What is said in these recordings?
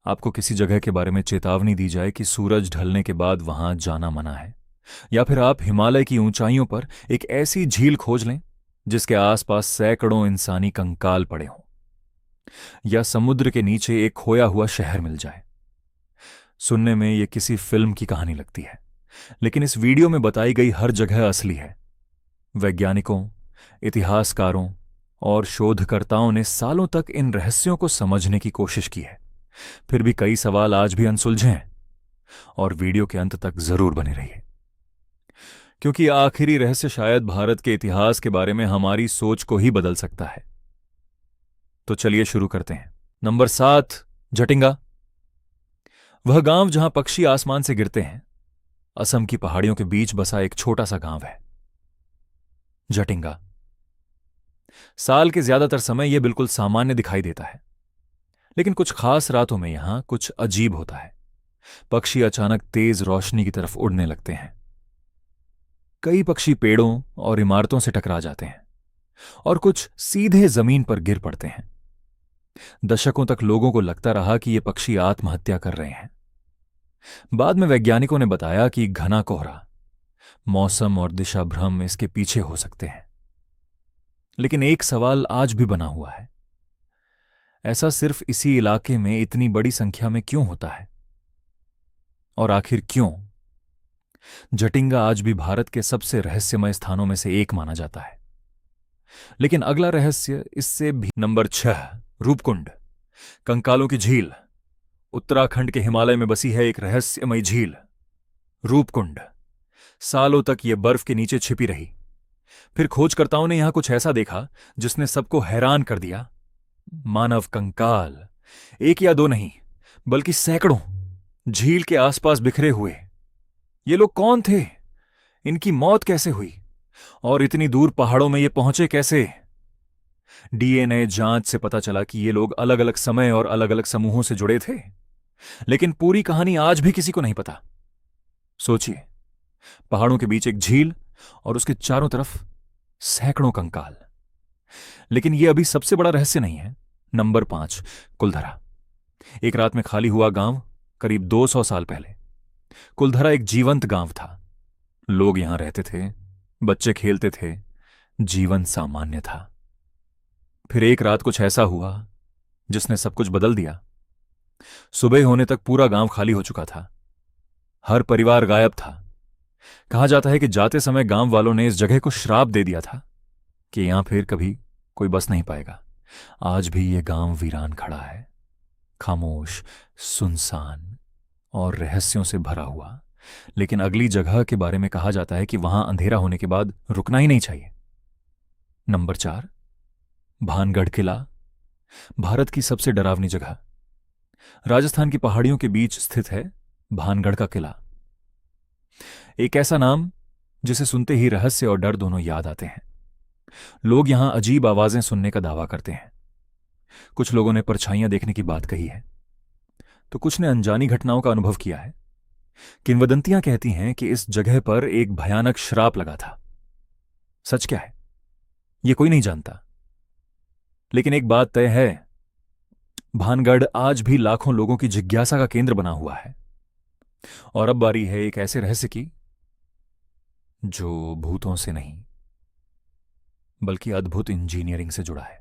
आपको किसी जगह के बारे में चेतावनी दी जाए कि सूरज ढलने के बाद वहां जाना मना है, या फिर आप हिमालय की ऊंचाइयों पर एक ऐसी झील खोज लें जिसके आसपास सैकड़ों इंसानी कंकाल पड़े हों, या समुद्र के नीचे एक खोया हुआ शहर मिल जाए। सुनने में यह किसी फिल्म की कहानी लगती है, लेकिन इस वीडियो में बताई गई हर जगह असली है। वैज्ञानिकों, इतिहासकारों और शोधकर्ताओं ने सालों तक इन रहस्यों को समझने की कोशिश की है। फिर भी कई सवाल आज भी अनसुलझे हैं, और वीडियो के अंत तक जरूर बने रहिए, क्योंकि आखिरी रहस्य शायद भारत के इतिहास के बारे में हमारी सोच को ही बदल सकता है। तो चलिए शुरू करते हैं। नंबर 7, जटिंगा। वह गांव जहां पक्षी आसमान से गिरते हैं, असम की पहाड़ियों के बीच बसा एक छोटा सा गांव है, जटिंगा। साल के ज्यादातर समय यह बिल्कुल सामान्य दिखाई देता है, लेकिन कुछ खास रातों में यहां कुछ अजीब होता है। पक्षी अचानक तेज रोशनी की तरफ उड़ने लगते हैं। कई पक्षी पेड़ों और इमारतों से टकरा जाते हैं, और कुछ सीधे जमीन पर गिर पड़ते हैं। दशकों तक लोगों को लगता रहा कि ये पक्षी आत्महत्या कर रहे हैं। बाद में वैज्ञानिकों ने बताया कि घना कोहरा, मौसम और दिशा भ्रम इसके पीछे हो सकते हैं। लेकिन एक सवाल आज भी बना हुआ है, ऐसा सिर्फ इसी इलाके में इतनी बड़ी संख्या में क्यों होता है? और आखिर क्यों? जटिंगा आज भी भारत के सबसे रहस्यमय स्थानों में से एक माना जाता है। लेकिन अगला रहस्य इससे भी। नंबर 6, रूपकुंड, कंकालों की झील। उत्तराखंड के हिमालय में बसी है एक रहस्यमयी झील, रूपकुंड। सालों तक यह बर्फ के नीचे छिपी रही। फिर खोजकर्ताओं ने यहां कुछ ऐसा देखा जिसने सबको हैरान कर दिया। मानव कंकाल, एक या दो नहीं, बल्कि सैकड़ों, झील के आसपास बिखरे हुए। ये लोग कौन थे? इनकी मौत कैसे हुई? और इतनी दूर पहाड़ों में ये पहुंचे कैसे? डीएनए जांच से पता चला कि ये लोग अलग अलग समय और अलग अलग समूहों से जुड़े थे, लेकिन पूरी कहानी आज भी किसी को नहीं पता। सोचिए, पहाड़ों के बीच एक झील और उसके चारों तरफ सैकड़ों कंकाल। लेकिन यह अभी सबसे बड़ा रहस्य नहीं है। नंबर 5, कुलधरा। एक रात में खाली हुआ गांव, करीब 200 साल पहले। कुलधरा एक जीवंत गांव था। लोग यहां रहते थे, बच्चे खेलते थे, जीवन सामान्य था। फिर एक रात कुछ ऐसा हुआ जिसने सब कुछ बदल दिया। सुबह होने तक पूरा गांव खाली हो चुका था। हर परिवार गायब था। कहा जाता है कि जाते समय गांव वालों ने इस जगह को श्राप दे दिया था कि यहां फिर कभी कोई बस नहीं पाएगा। आज भी यह गांव वीरान खड़ा है, खामोश, सुनसान और रहस्यों से भरा हुआ। लेकिन अगली जगह के बारे में कहा जाता है कि वहां अंधेरा होने के बाद रुकना ही नहीं चाहिए। नंबर 4, भानगढ़ किला, भारत की सबसे डरावनी जगह। राजस्थान की पहाड़ियों के बीच स्थित है भानगढ़ का किला। एक ऐसा नाम जिसे सुनते ही रहस्य और डर दोनों याद आते हैं। लोग यहां अजीब आवाजें सुनने का दावा करते हैं। कुछ लोगों ने परछाइयां देखने की बात कही है, तो कुछ ने अनजानी घटनाओं का अनुभव किया है। किंवदंतियां कहती हैं कि इस जगह पर एक भयानक श्राप लगा था। सच क्या है, यह कोई नहीं जानता। लेकिन एक बात तय है, भानगढ़ आज भी लाखों लोगों की जिज्ञासा का केंद्र बना हुआ है। और अब बारी है एक ऐसे रहस्य की जो भूतों से नहीं, बल्कि अद्भुत इंजीनियरिंग से जुड़ा है।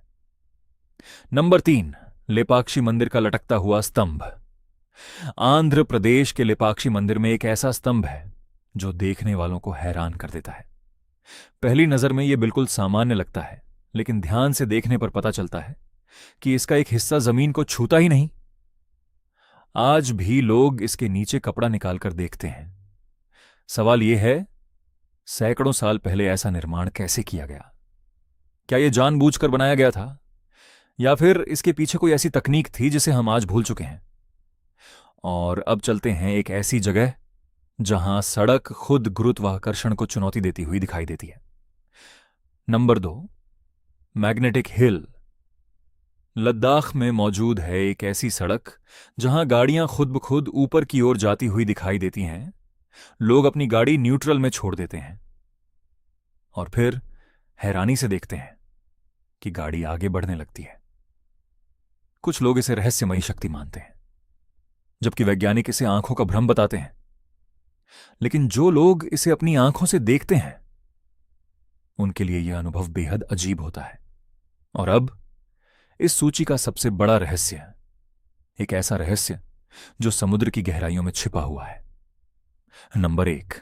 नंबर 3, लेपाक्षी मंदिर का लटकता हुआ स्तंभ। आंध्र प्रदेश के लेपाक्षी मंदिर में एक ऐसा स्तंभ है जो देखने वालों को हैरान कर देता है। पहली नजर में यह बिल्कुल सामान्य लगता है, लेकिन ध्यान से देखने पर पता चलता है कि इसका एक हिस्सा जमीन को छूता ही नहीं। आज भी लोग इसके नीचे कपड़ा निकालकर देखते हैं। सवाल यह है, सैकड़ों साल पहले ऐसा निर्माण कैसे किया गया? क्या यह जानबूझकर बनाया गया था, या फिर इसके पीछे कोई ऐसी तकनीक थी जिसे हम आज भूल चुके हैं? और अब चलते हैं एक ऐसी जगह जहां सड़क खुद गुरुत्वाकर्षण को चुनौती देती हुई दिखाई देती है। Number 2, magnetic hill. लद्दाख में मौजूद है एक ऐसी सड़क जहां गाड़ियां खुद ब खुद ऊपर की ओर जाती हुई दिखाई देती हैं। लोग अपनी गाड़ी न्यूट्रल में छोड़ देते हैं और फिर हैरानी से देखते हैं कि गाड़ी आगे बढ़ने लगती है। कुछ लोग इसे रहस्यमयी शक्ति मानते हैं, जबकि वैज्ञानिक इसे आंखों का भ्रम बताते हैं। लेकिन जो लोग इसे अपनी आंखों से देखते हैं उनके लिए यह अनुभव बेहद अजीब होता है। और अब इस सूची का सबसे बड़ा रहस्य, एक ऐसा रहस्य जो समुद्र की गहराइयों में छिपा हुआ है। नंबर 1,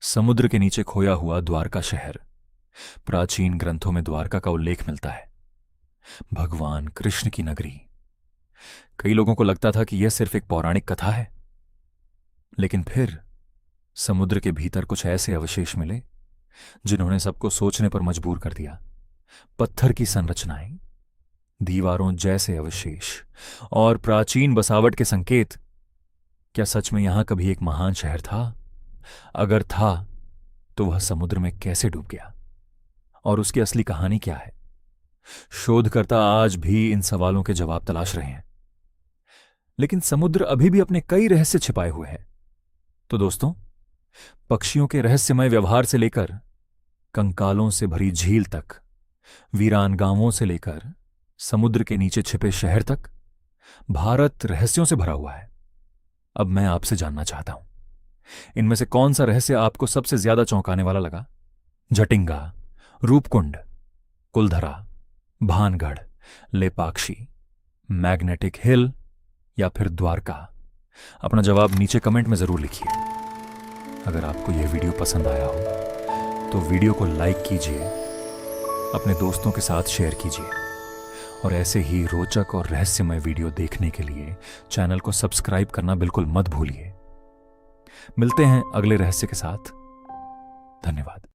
समुद्र के नीचे खोया हुआ द्वारका शहर। प्राचीन ग्रंथों में द्वारका का उल्लेख मिलता है, भगवान कृष्ण की नगरी। कई लोगों को लगता था कि यह सिर्फ एक पौराणिक कथा है, लेकिन फिर समुद्र के भीतर कुछ ऐसे अवशेष मिले जिन्होंने सबको सोचने पर मजबूर कर दिया। पत्थर की संरचनाएं, दीवारों जैसे अवशेष और प्राचीन बसावट के संकेत। क्या सच में यहां कभी एक महान शहर था? अगर था तो वह समुद्र में कैसे डूब गया? और उसकी असली कहानी क्या है? शोधकर्ता आज भी इन सवालों के जवाब तलाश रहे हैं, लेकिन समुद्र अभी भी अपने कई रहस्य छिपाए हुए है। तो दोस्तों, पक्षियों के रहस्यमय व्यवहार से लेकर कंकालों से भरी झील तक, वीरान गांवों से लेकर समुद्र के नीचे छिपे शहर तक, भारत रहस्यों से भरा हुआ है। अब मैं आपसे जानना चाहता हूं, इनमें से कौन सा रहस्य आपको सबसे ज्यादा चौंकाने वाला लगा? जटिंगा, रूपकुंड, कुलधरा, भानगढ़, लेपाक्षी, मैग्नेटिक हिल या फिर द्वारका? अपना जवाब नीचे कमेंट में जरूर लिखिए। अगर आपको यह वीडियो पसंद आया हो तो वीडियो को लाइक कीजिए, अपने दोस्तों के साथ शेयर कीजिए, और ऐसे ही रोचक और रहस्यमय वीडियो देखने के लिए चैनल को सब्सक्राइब करना बिल्कुल मत भूलिए। मिलते हैं अगले रहस्य के साथ। धन्यवाद।